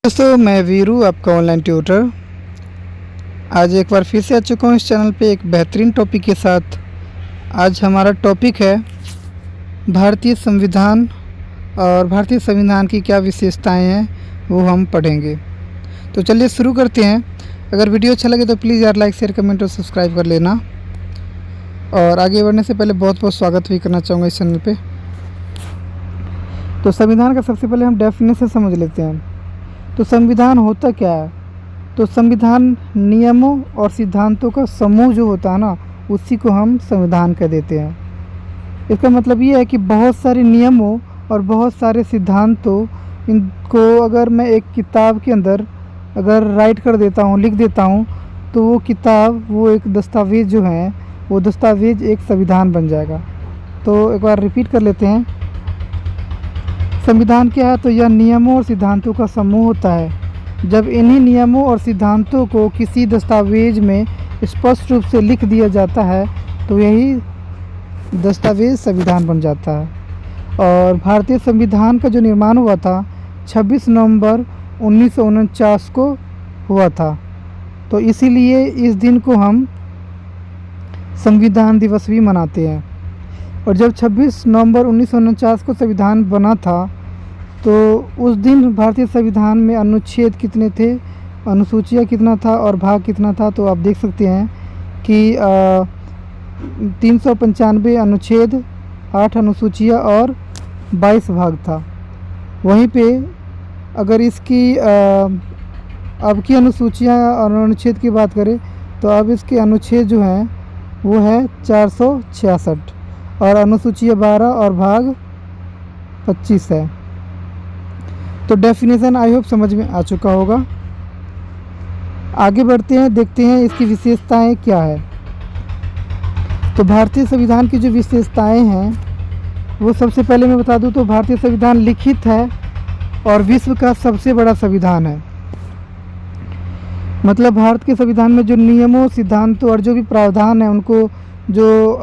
दोस्तों, मैं वीरू, आपका ऑनलाइन ट्यूटर। आज एक बार फिर से आ चुका हूँ इस चैनल पे एक बेहतरीन टॉपिक के साथ। आज हमारा टॉपिक है भारतीय संविधान और भारतीय संविधान की क्या विशेषताएं हैं वो हम पढ़ेंगे। तो चलिए शुरू करते हैं। अगर वीडियो अच्छा लगे तो प्लीज़ यार लाइक शेयर कमेंट और सब्सक्राइब कर लेना। और आगे बढ़ने से पहले बहुत बहुत स्वागत भी करना चाहूँगा इस चैनल पर। तो संविधान का सबसे पहले हम डेफिनेशन समझ लेते हैं। तो संविधान होता क्या है? तो संविधान नियमों और सिद्धांतों का समूह जो होता है ना, उसी को हम संविधान कह देते हैं। इसका मतलब ये है कि बहुत सारे नियमों और बहुत सारे सिद्धांतों इनको अगर मैं एक किताब के अंदर अगर राइट कर देता हूँ, लिख देता हूँ, तो वो किताब, वो एक दस्तावेज़ जो है, वो दस्तावेज़ एक संविधान बन जाएगा। तो एक बार रिपीट कर लेते हैं। संविधान क्या है? तो यह नियमों और सिद्धांतों का समूह होता है। जब इन्हीं नियमों और सिद्धांतों को किसी दस्तावेज में स्पष्ट रूप से लिख दिया जाता है तो यही दस्तावेज संविधान बन जाता है। और भारतीय संविधान का जो निर्माण हुआ था 26 नवंबर 1949 को हुआ था। तो इसीलिए इस दिन को हम संविधान दिवस भी मनाते हैं। और जब 26 नवंबर 1949 को संविधान बना था तो उस दिन भारतीय संविधान में अनुच्छेद कितने थे, अनुसूचियाँ कितना था और भाग कितना था? तो आप देख सकते हैं कि 395 अनुच्छेद, 8 अनुसूचियाँ और 22 भाग था। वहीं पे अगर इसकी अब की अनुसूचियाँ और अनुच्छेद की बात करें तो अब इसके अनुच्छेद जो हैं वो है 466 और अनुसूचियाँ 12 और भाग 25 है। तो डेफिनेशन आई होप समझ में आ चुका होगा। आगे बढ़ते हैं, देखते हैं इसकी विशेषताएं क्या है। तो भारतीय संविधान की जो विशेषताएं हैं वो सबसे पहले मैं बता दूं तो भारतीय संविधान लिखित है और विश्व का सबसे बड़ा संविधान है। मतलब भारत के संविधान में जो नियमों, सिद्धांतों और जो भी प्रावधान है उनको जो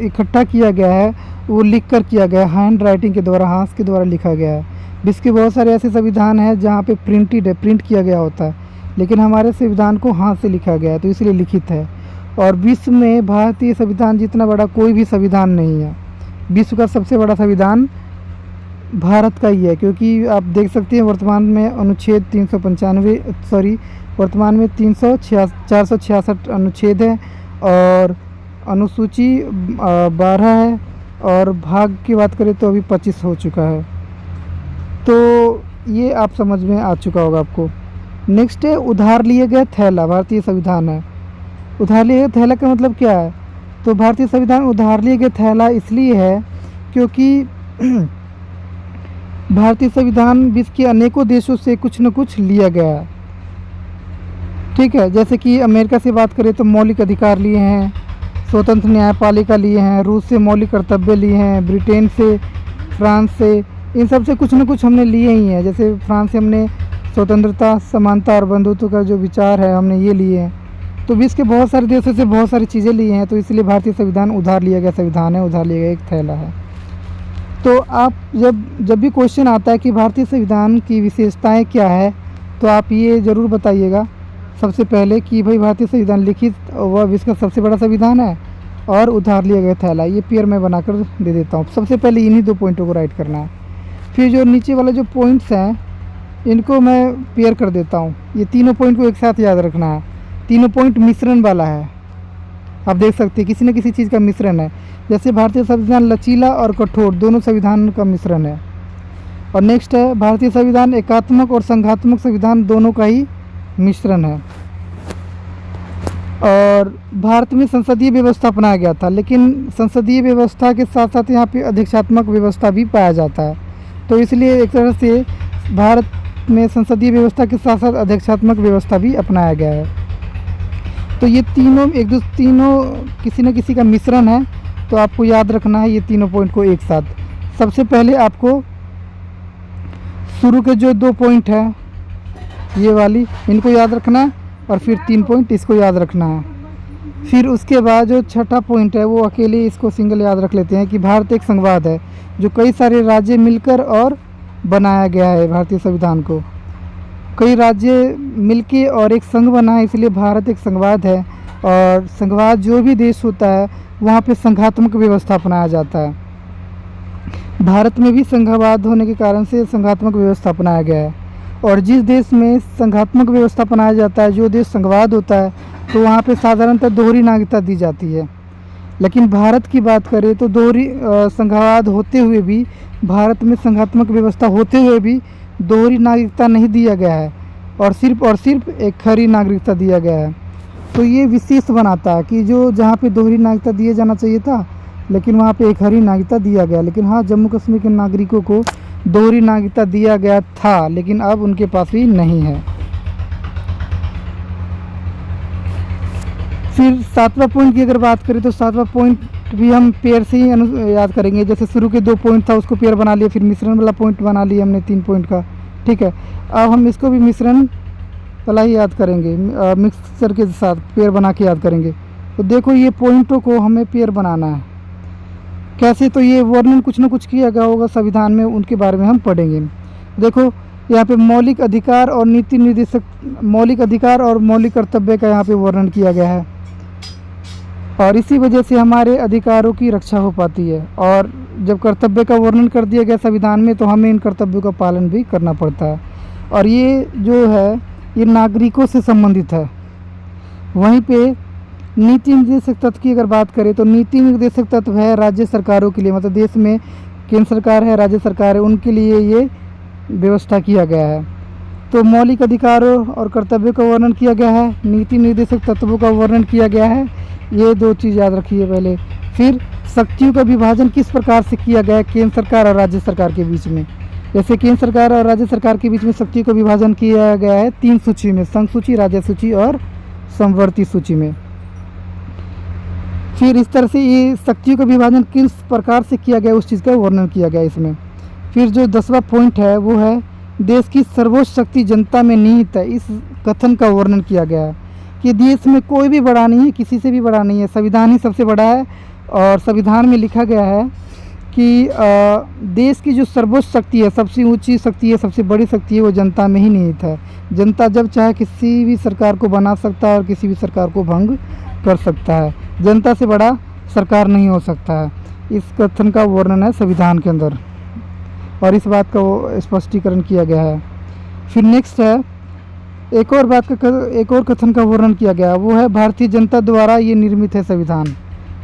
इकट्ठा किया गया है वो लिख कर किया गया है, हैंड राइटिंग के द्वारा, हाथ के द्वारा लिखा गया है। विश्व के बहुत सारे ऐसे संविधान हैं जहाँ पे प्रिंट किया गया होता है, लेकिन हमारे संविधान को हाथ से लिखा गया है तो इसलिए लिखित है। और विश्व में भारतीय संविधान जितना बड़ा कोई भी संविधान नहीं है। विश्व का सबसे बड़ा संविधान भारत का ही है, क्योंकि आप देख सकते हैं वर्तमान में अनुच्छेद 466 अनुच्छेद है और अनुसूची 12 है और भाग की बात करें तो अभी 25 हो चुका है। तो ये आप समझ में आ चुका होगा आपको। नेक्स्ट है उधार लिए गए थैला। भारतीय संविधान है उधार लिए गए थैला का मतलब क्या है? तो भारतीय संविधान उधार लिए गए थैला इसलिए है क्योंकि भारतीय संविधान विश्व के अनेकों देशों से कुछ न कुछ लिया गया है। ठीक है, जैसे कि अमेरिका से बात करें तो मौलिक अधिकार लिए हैं, स्वतंत्र न्यायपालिका लिए हैं, रूस से मौलिक कर्तव्य लिए हैं, ब्रिटेन से, फ्रांस से, इन सब से कुछ न कुछ हमने लिए ही हैं। जैसे फ्रांस से हमने स्वतंत्रता, समानता और बंधुत्व का जो विचार है हमने ये लिए हैं। तो विश्व के बहुत सारे देशों से बहुत सारी चीज़ें ली हैं, तो इसलिए भारतीय संविधान उधार लिया गया संविधान है, उधार लिया गया एक थैला है। तो आप जब भी क्वेश्चन आता है कि भारतीय संविधान की विशेषताएँ क्या है तो आप ये ज़रूर बताइएगा सबसे पहले कि भाई भारतीय संविधान लिखित वह विश्व का सबसे बड़ा संविधान है और उधार लिया गया थैला। ये पेयर मैं बनाकर दे देता हूँ। सबसे पहले इन्हीं 2 पॉइंटों को राइट करना है। फिर जो नीचे वाले जो पॉइंट्स हैं इनको मैं पेयर कर देता हूँ। ये तीनों पॉइंट को एक साथ याद रखना है। तीनों पॉइंट मिश्रण वाला है, आप देख सकते हैं किसी न किसी चीज़ का मिश्रण है। जैसे भारतीय संविधान लचीला और कठोर दोनों संविधान का मिश्रण है। और नेक्स्ट है भारतीय संविधान एकात्मक और संघात्मक संविधान दोनों का ही मिश्रण है। और भारत में संसदीय व्यवस्था अपनाया गया था, लेकिन संसदीय व्यवस्था के साथ साथ यहाँ पे अध्यक्षात्मक व्यवस्था भी पाया जाता है। तो इसलिए एक तरह से भारत में संसदीय व्यवस्था के साथ साथ अध्यक्षात्मक व्यवस्था भी अपनाया गया है। तो ये तीनों तीनों किसी न किसी का मिश्रण है, तो आपको याद रखना है ये तीनों पॉइंट को एक साथ। सबसे पहले आपको शुरू के जो 2 पॉइंट हैं ये वाली, इनको याद रखना है और फिर 3 पॉइंट इसको याद रखना है। फिर उसके बाद जो छठा पॉइंट है वो अकेले इसको सिंगल याद रख लेते हैं कि भारत एक संघवाद है जो कई सारे राज्य मिलकर और बनाया गया है भारतीय संविधान को। कई राज्य मिलके और एक संघ बना है, इसलिए भारत एक संघवाद है। और संघवाद जो भी देश होता है वहाँ पे संघात्मक व्यवस्था अपनाया जाता है। भारत में भी संघवाद होने के कारण से संघात्मक व्यवस्था अपनाया गया है। और जिस देश में संघात्मक व्यवस्था अपनाया जाता है, जो देश संघवाद होता है, तो वहाँ पे साधारणतः दोहरी नागरिकता दी जाती है। लेकिन भारत की बात करें तो दोहरी संघवाद होते हुए भी, भारत में संघात्मक व्यवस्था होते हुए भी दोहरी नागरिकता नहीं दिया गया है और सिर्फ एक खरी नागरिकता दिया गया है। तो ये विशेष बनाता है कि जो जहाँ पे दोहरी नागरिकता दिया जाना चाहिए था, लेकिन वहाँ पे एक हरी नागरिकता दिया गया। लेकिन हाँ, जम्मू कश्मीर के नागरिकों को दोहरी नागरिकता दिया गया था, लेकिन अब उनके पास भी नहीं है। फिर 7वां पॉइंट की अगर बात करें तो 7वां पॉइंट भी हम पेयर से ही याद करेंगे। जैसे शुरू के 2 पॉइंट था उसको पेयर बना लिया, फिर मिश्रण वाला पॉइंट बना लिया हमने 3 पॉइंट का। ठीक है, अब हम इसको भी मिश्रण वाला ही याद करेंगे, मिक्सचर के साथ पेयर बना के याद करेंगे। तो देखो ये पॉइंटों को हमें पेयर बनाना है कैसे, तो ये वर्णन कुछ ना कुछ किया गया होगा संविधान में, उनके बारे में हम पढ़ेंगे। देखो यहाँ पे मौलिक अधिकार और नीति निर्देशक, मौलिक अधिकार और मौलिक कर्तव्य का यहाँ पे वर्णन किया गया है और इसी वजह से हमारे अधिकारों की रक्षा हो पाती है। और जब कर्तव्य का वर्णन कर दिया गया संविधान में, तो हमें इन कर्तव्यों का पालन भी करना पड़ता है। और ये जो है ये नागरिकों से संबंधित है। वहीं पे नीति निर्देशक तत्व की अगर बात करें तो नीति निर्देशक तत्व है राज्य सरकारों के लिए, मतलब देश में केंद्र सरकार है, राज्य सरकार है, उनके लिए ये व्यवस्था किया गया है। तो मौलिक अधिकारों और कर्तव्यों का वर्णन किया गया है, नीति निर्देशक तत्वों का वर्णन किया गया है। ये 2 चीज़ याद रखिए पहले। फिर शक्तियों का विभाजन किस प्रकार से किया गया है केंद्र सरकार और राज्य सरकार के बीच में। जैसे केंद्र सरकार और राज्य सरकार के बीच में शक्तियों का विभाजन किया गया है 3 सूची में, संघ सूची, राज्य सूची और समवर्ती सूची में। फिर इस तरह से ये शक्तियों का विभाजन किस प्रकार से किया गया उस चीज़ का वर्णन किया गया इसमें। फिर जो 10वां पॉइंट है वो है देश की सर्वोच्च शक्ति जनता में निहित है। इस कथन का वर्णन किया गया है कि देश में कोई भी बड़ा नहीं है, किसी से भी बड़ा नहीं है, संविधान ही सबसे बड़ा है। और संविधान में लिखा गया है कि देश की जो सर्वोच्च शक्ति है, सबसे ऊंची शक्ति है, सबसे बड़ी शक्ति है, वो जनता में ही निहित है। जनता जब चाहे किसी भी सरकार को बना सकता है और किसी भी सरकार को भंग कर सकता है। जनता से बड़ा सरकार नहीं हो सकता है। इस कथन का वर्णन है संविधान के अंदर और इस बात का वो स्पष्टीकरण किया गया है। फिर नेक्स्ट है एक और कथन का वर्णन किया गया, वो है भारतीय जनता द्वारा ये निर्मित है संविधान,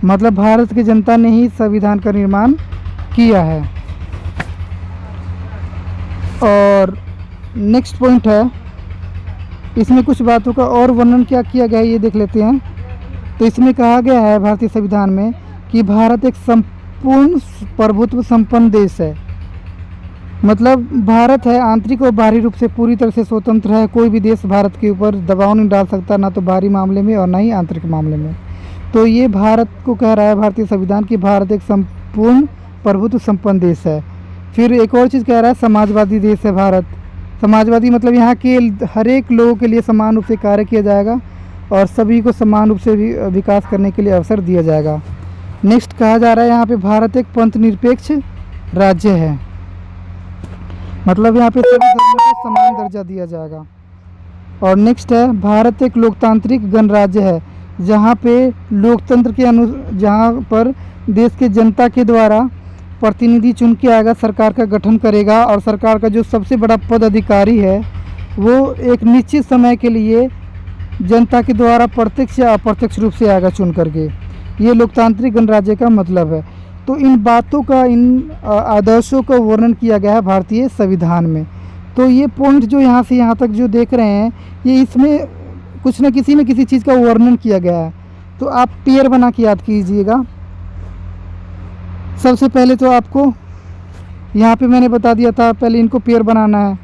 मतलब भारत की जनता ने ही संविधान का निर्माण किया है। और नेक्स्ट पॉइंट है, इसमें कुछ बातों का और वर्णन क्या किया गया है ये देख लेते हैं। तो इसमें कहा गया है भारतीय संविधान में कि भारत एक संपूर्ण प्रभुत्व संपन्न देश है, मतलब भारत है आंतरिक और बाहरी रूप से पूरी तरह से स्वतंत्र है। कोई भी देश भारत के ऊपर दबाव नहीं डाल सकता, ना तो बाहरी मामले में और ना ही आंतरिक मामले में। तो ये भारत को कह रहा है भारतीय संविधान कि भारत एक संपूर्ण प्रभुत्व संपन्न देश है। फिर एक और चीज़ कह रहा है समाजवादी देश है भारत। समाजवादी मतलब यहाँ के हर एक लोगों के लिए समान रूप से कार्य किया जाएगा और सभी को समान रूप से विकास करने के लिए अवसर दिया जाएगा। नेक्स्ट कहा जा रहा है यहाँ पे भारत एक पंथ निरपेक्ष राज्य है, मतलब यहाँ पे सभी धर्मों को समान दर्जा दिया जाएगा। और नेक्स्ट है भारत एक लोकतांत्रिक गणराज्य है, जहाँ पे लोकतंत्र के जहाँ पर देश के जनता के द्वारा प्रतिनिधि चुन के आएगा, सरकार का गठन करेगा और सरकार का जो सबसे बड़ा पद अधिकारी है वो एक निश्चित समय के लिए जनता के द्वारा प्रत्यक्ष या अप्रत्यक्ष रूप से आएगा चुन करके। ये लोकतांत्रिक गणराज्य का मतलब है। तो इन बातों का, इन आदर्शों का वर्णन किया गया है भारतीय संविधान में। तो ये पॉइंट जो यहाँ से यहाँ तक जो देख रहे हैं, ये इसमें कुछ न किसी चीज़ का वर्णन किया गया है। तो आप पेयर बना के याद कीजिएगा। सबसे पहले तो आपको यहाँ पे मैंने बता दिया था, पहले इनको पेयर बनाना है,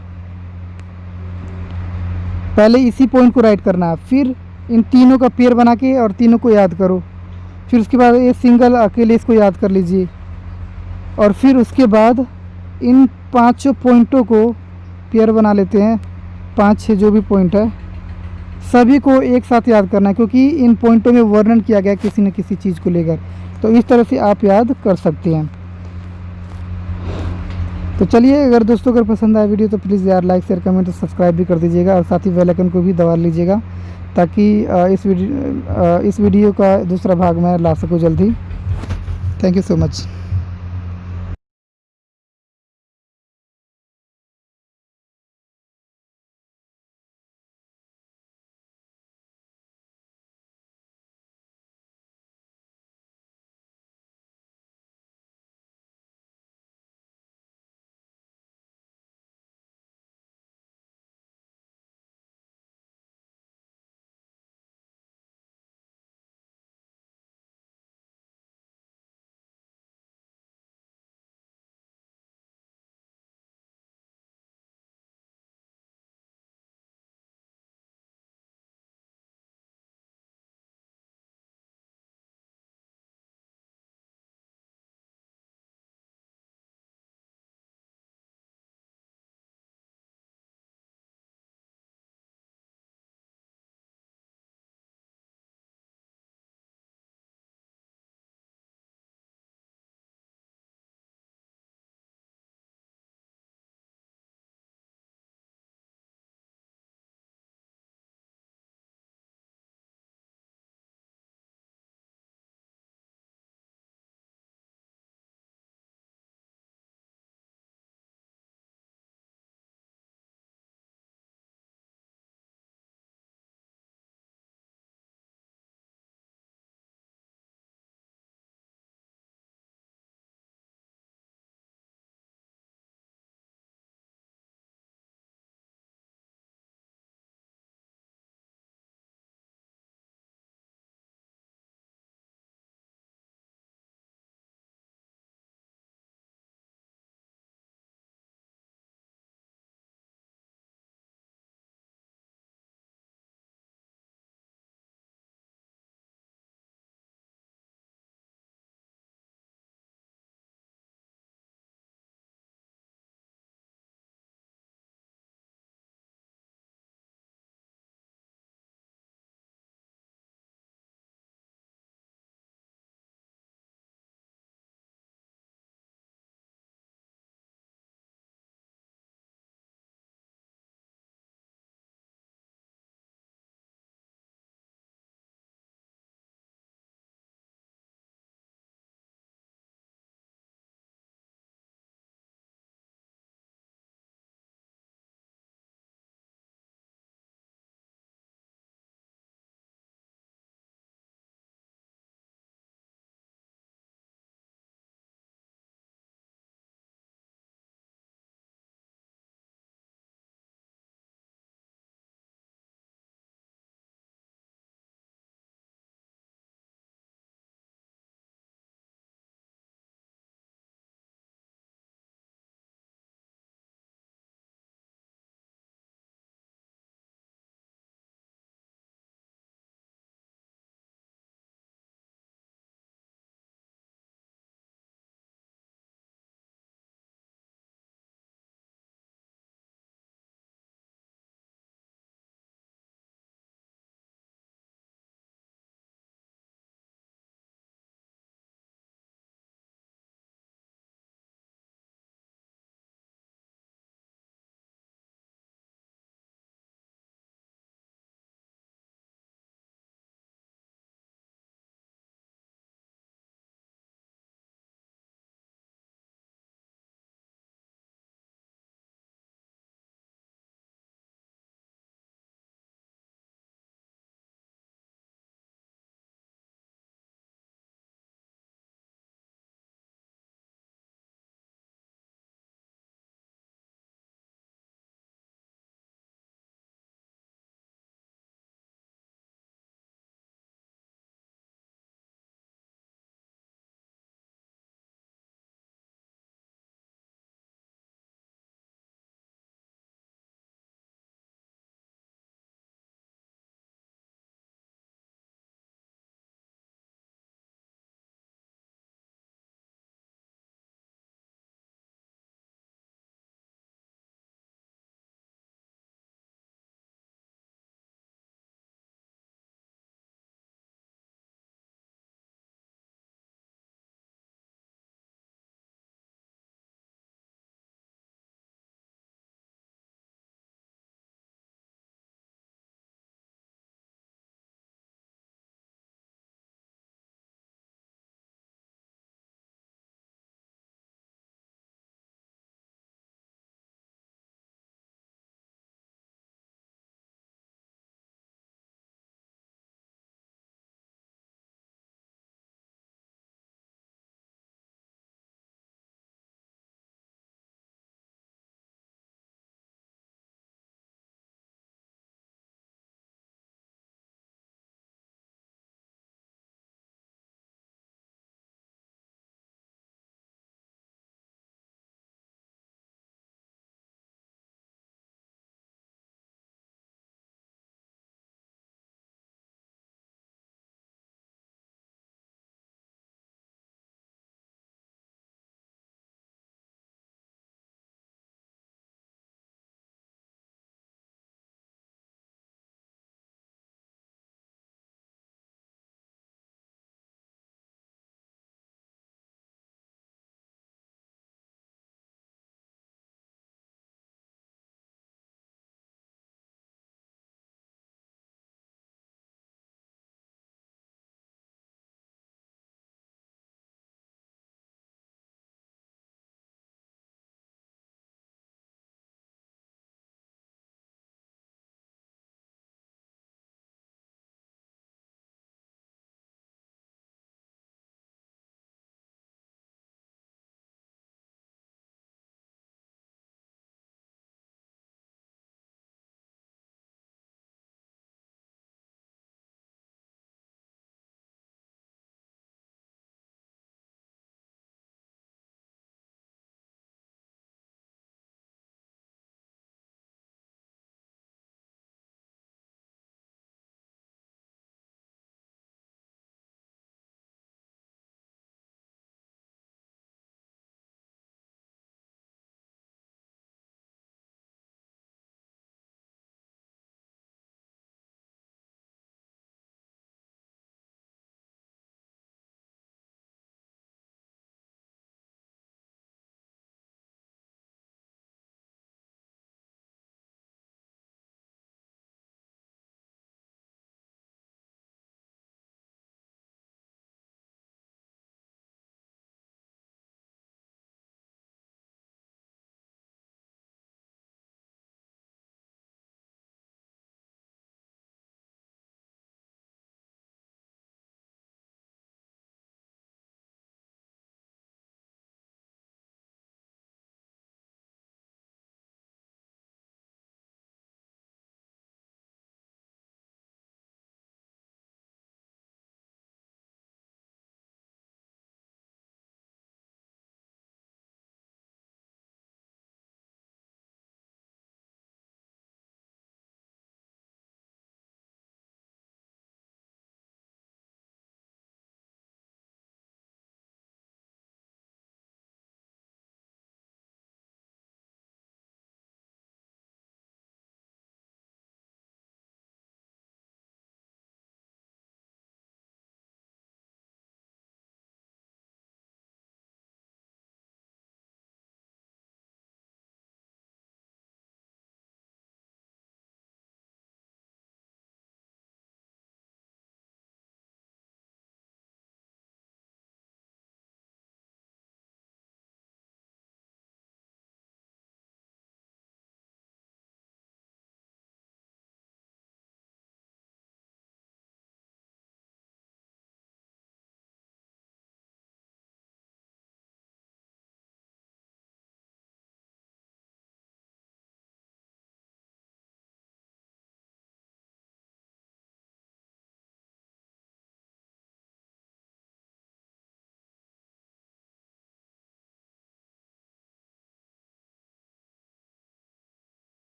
पहले इसी पॉइंट को राइट करना है, फिर इन तीनों का पेयर बना के और तीनों को याद करो। फिर उसके बाद ये सिंगल अकेले इसको याद कर लीजिए और फिर उसके बाद इन 5 पॉइंटों को पेयर बना लेते हैं। 5-6 जो भी पॉइंट है सभी को एक साथ याद करना है, क्योंकि इन पॉइंटों में वर्णन किया गया किसी न किसी चीज़ को लेकर। तो इस तरह से आप याद कर सकते हैं। तो चलिए, अगर दोस्तों अगर पसंद आया वीडियो तो प्लीज़ यार लाइक शेयर कमेंट और सब्सक्राइब भी कर दीजिएगा, और साथ ही बेल आइकन को भी दबा लीजिएगा, ताकि इस वीडियो का दूसरा भाग मैं ला सकूँ जल्दी। Thank you so much.